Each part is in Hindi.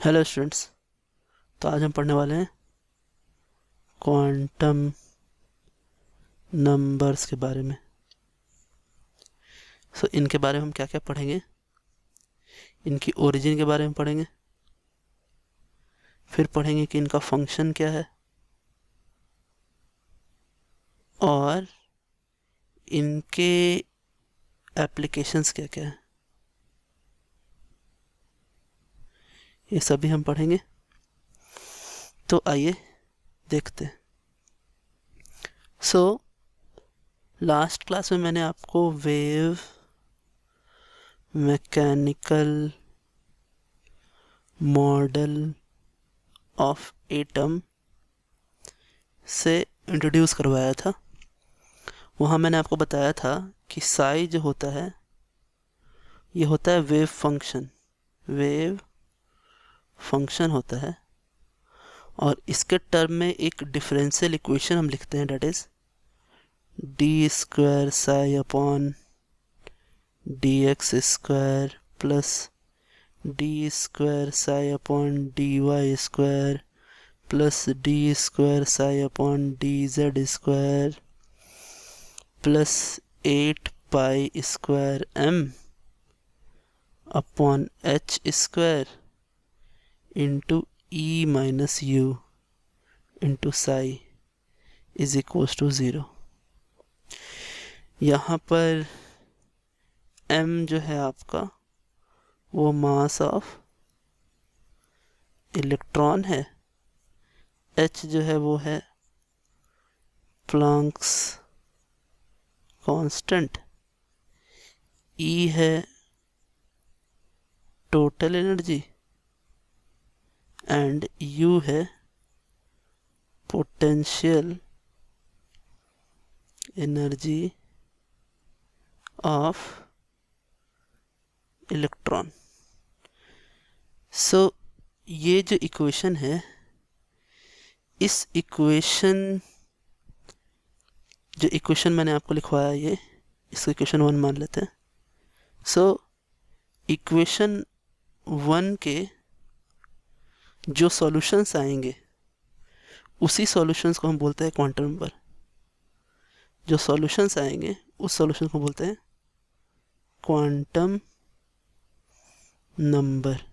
Hello students. तो आज हम पढ़ने वाले हैं क्वांटम नंबर्स के बारे में। इनके बारे में हम क्या क्या पढ़ेंगे, इनकी ओरिजिन के बारे में पढ़ेंगे, फिर पढ़ेंगे कि इनका फंक्शन क्या है और इनके एप्लीकेशंस क्या क्या है, ये सभी हम पढ़ेंगे। तो आइए देखते हैं। लास्ट क्लास में मैंने आपको wave mechanical model of atom से इंट्रोड्यूस करवाया था। वहाँ मैंने आपको बताया था कि साई जो होता है ये होता है वेव फंक्शन होता है, और इसके टर्म में एक डिफरेंशियल इक्वेशन हम लिखते हैं, that is d square psi upon d x square plus d square psi upon d y square plus d square psi upon d z square plus 8 pi square m upon h square into e minus u into psi is equals to 0। यहाँ पर m जो है आपका वो मास ऑफ इलेक्ट्रॉन है, h जो है वो है प्लैंक्स कांस्टेंट, e है टोटल एनर्जी एंड u है पोटेंशियल एनर्जी ऑफ इलेक्ट्रॉन। ये जो इक्वेशन है, इस इक्वेशन जो इक्वेशन मैंने आपको लिखवाया, ये इसको इक्वेशन 1 मान लेते हैं। इक्वेशन 1 के जो सॉल्यूशंस आएंगे उसी सॉल्यूशंस को हम बोलते हैं क्वांटम नंबर। जो सॉल्यूशंस आएंगे उस सॉल्यूशन को बोलते हैं क्वांटम नंबर।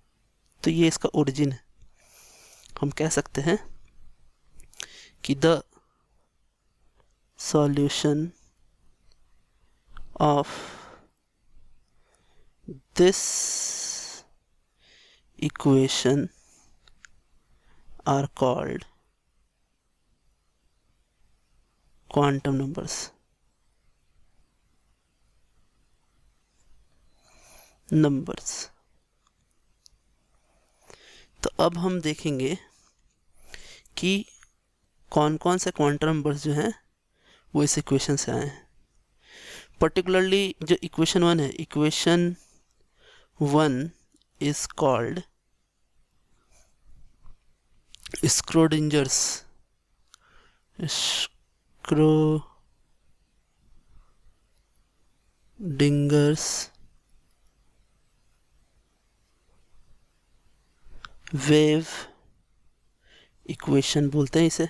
तो ये इसका ओरिजिन है। हम कह सकते हैं कि the solution of this equation are called quantum numbers. तो अब हम देखेंगे कि कौन कौन से क्वांटम नंबर्स जो हैं वो इस इक्वेशन से आए हैं। पर्टिकुलरली जो इक्वेशन 1 है, equation 1 is called Schrodinger's wave equation बोलते हैं इसे।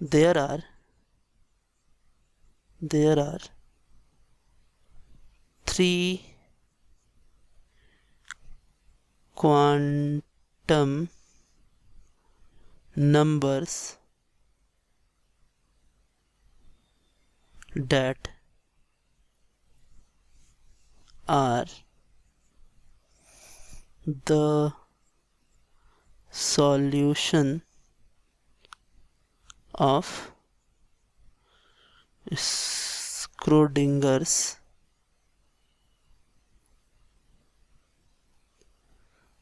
There are 3 quantum numbers that are the solution of Schrodinger's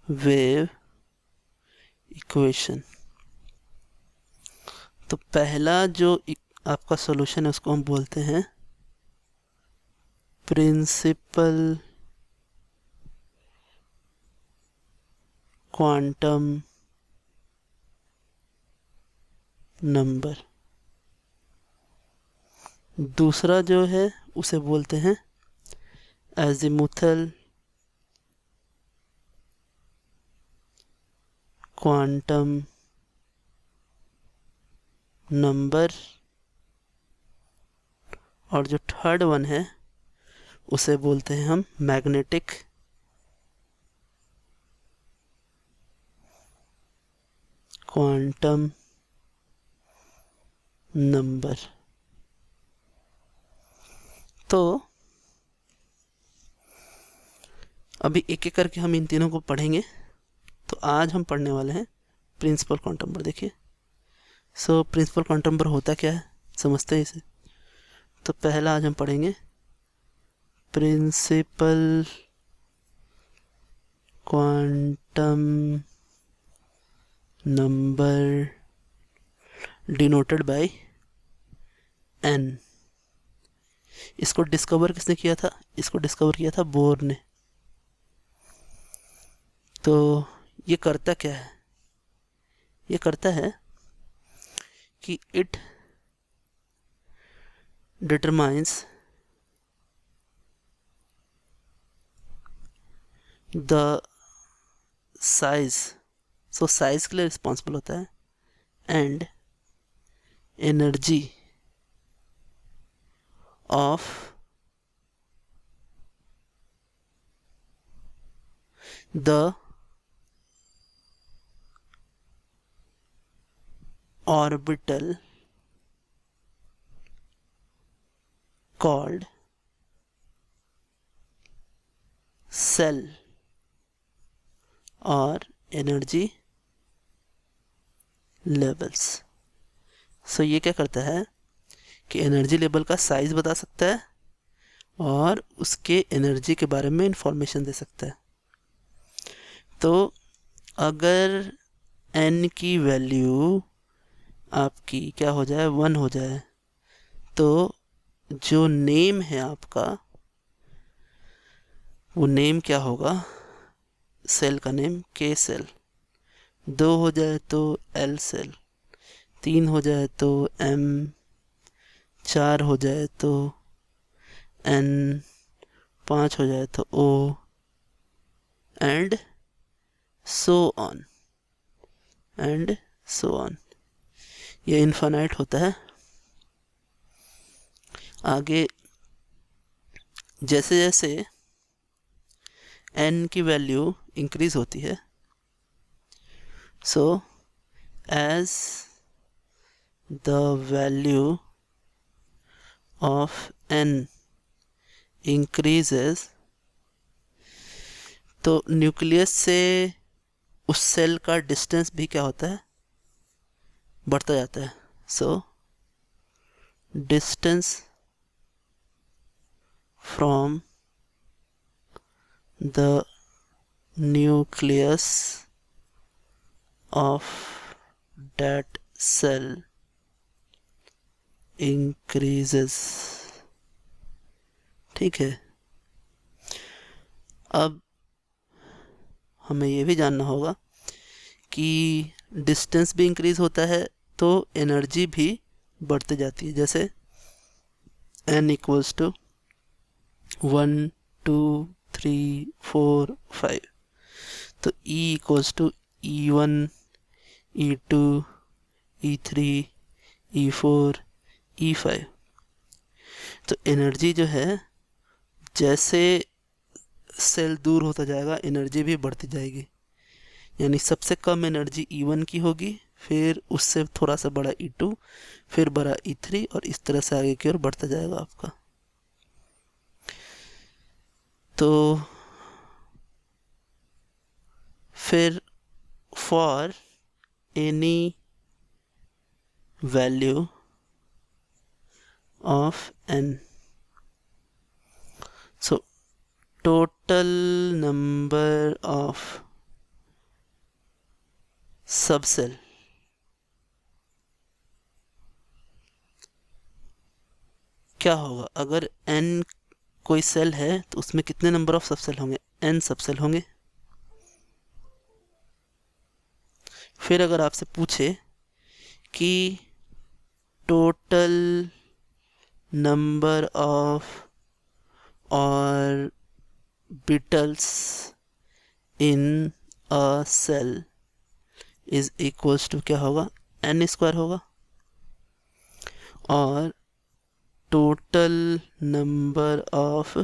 wave equation। तो पहला जो आपका सॉल्यूशन है उसको हम बोलते हैं प्रिंसिपल क्वांटम नंबर। दूसरा जो है उसे बोलते हैं एजिमुथल क्वांटम नंबर, और जो थर्ड वन है उसे बोलते हैं हम मैग्नेटिक क्वांटम नंबर। तो अभी एक एक करके हम इन तीनों को पढ़ेंगे। तो आज हम पढ़ने वाले हैं प्रिंसिपल क्वांटम नंबर। देखिए, सो प्रिंसिपल क्वांटम नंबर होता क्या है, समझते हैं इसे। तो पहला आज हम पढ़ेंगे principal quantum number denoted by n. इसको डिस्कवर किसने किया था? इसको डिस्कवर किया था बोर ने। तो ये करता क्या है? ये करता है कि it determines the size, so size के लिए रिस्पॉन्सिबल होता है, and energy of the orbital called cell और एनर्जी लेवल्स। सो ये क्या करता है कि एनर्जी लेवल का साइज बता सकता है और उसके एनर्जी के बारे में इंफॉर्मेशन दे सकता है। तो अगर n की वैल्यू आपकी क्या हो जाए, 1 हो जाए, तो जो नेम है आपका वो नेम क्या होगा? सेल का नेम के सेल। 2 हो जाए तो एल सेल, 3 हो जाए तो एम, 4 हो जाए तो एन, 5 हो जाए तो ओ, and so on, and so on. ये इनफाइनाइट होता है। आगे जैसे जैसे n की वैल्यू इंक्रीज होती है, so as the value of n increases, तो न्यूक्लियस से उस सेल का डिस्टेंस भी क्या होता है, बढ़ता जाता है। So distance from the nucleus of that cell increases। ठीक है, अब हमें ये भी जानना होगा कि डिस्टेंस भी इंक्रीज होता है तो एनर्जी भी बढ़ती जाती है। जैसे n इक्वल्स टू 1 2 3 4 5, तो E equals to E1 E2 E3 E4 E5। तो एनर्जी जो है, जैसे सेल दूर होता जाएगा एनर्जी भी बढ़ती जाएगी। यानी सबसे कम एनर्जी E1 की होगी, फिर उससे थोड़ा सा बड़ा E2, फिर बड़ा E3, और इस तरह से आगे की ओर बढ़ता जाएगा आपका। तो फिर for any value of n, so total number of subshell क्या होगा? अगर n कोई सेल है तो उसमें कितने नंबर ऑफ सबसेल होंगे? n सबसेल होंगे। फिर अगर आपसे पूछे कि total number of orbitals in a shell is equals to क्या होगा, एन स्क्वायर होगा, और total number of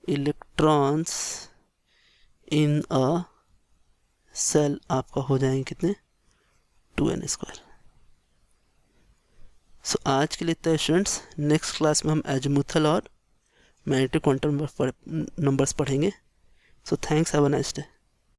electrons in a shell आपका हो जाएंगे कितने, 2n²। सो आज के लिए इतना स्टूडेंट्स, नेक्स्ट क्लास में हम एजमुथल और मैग्नेटिक क्वांटम नंबर्स पढ़ेंगे। So thanks, have a nice day.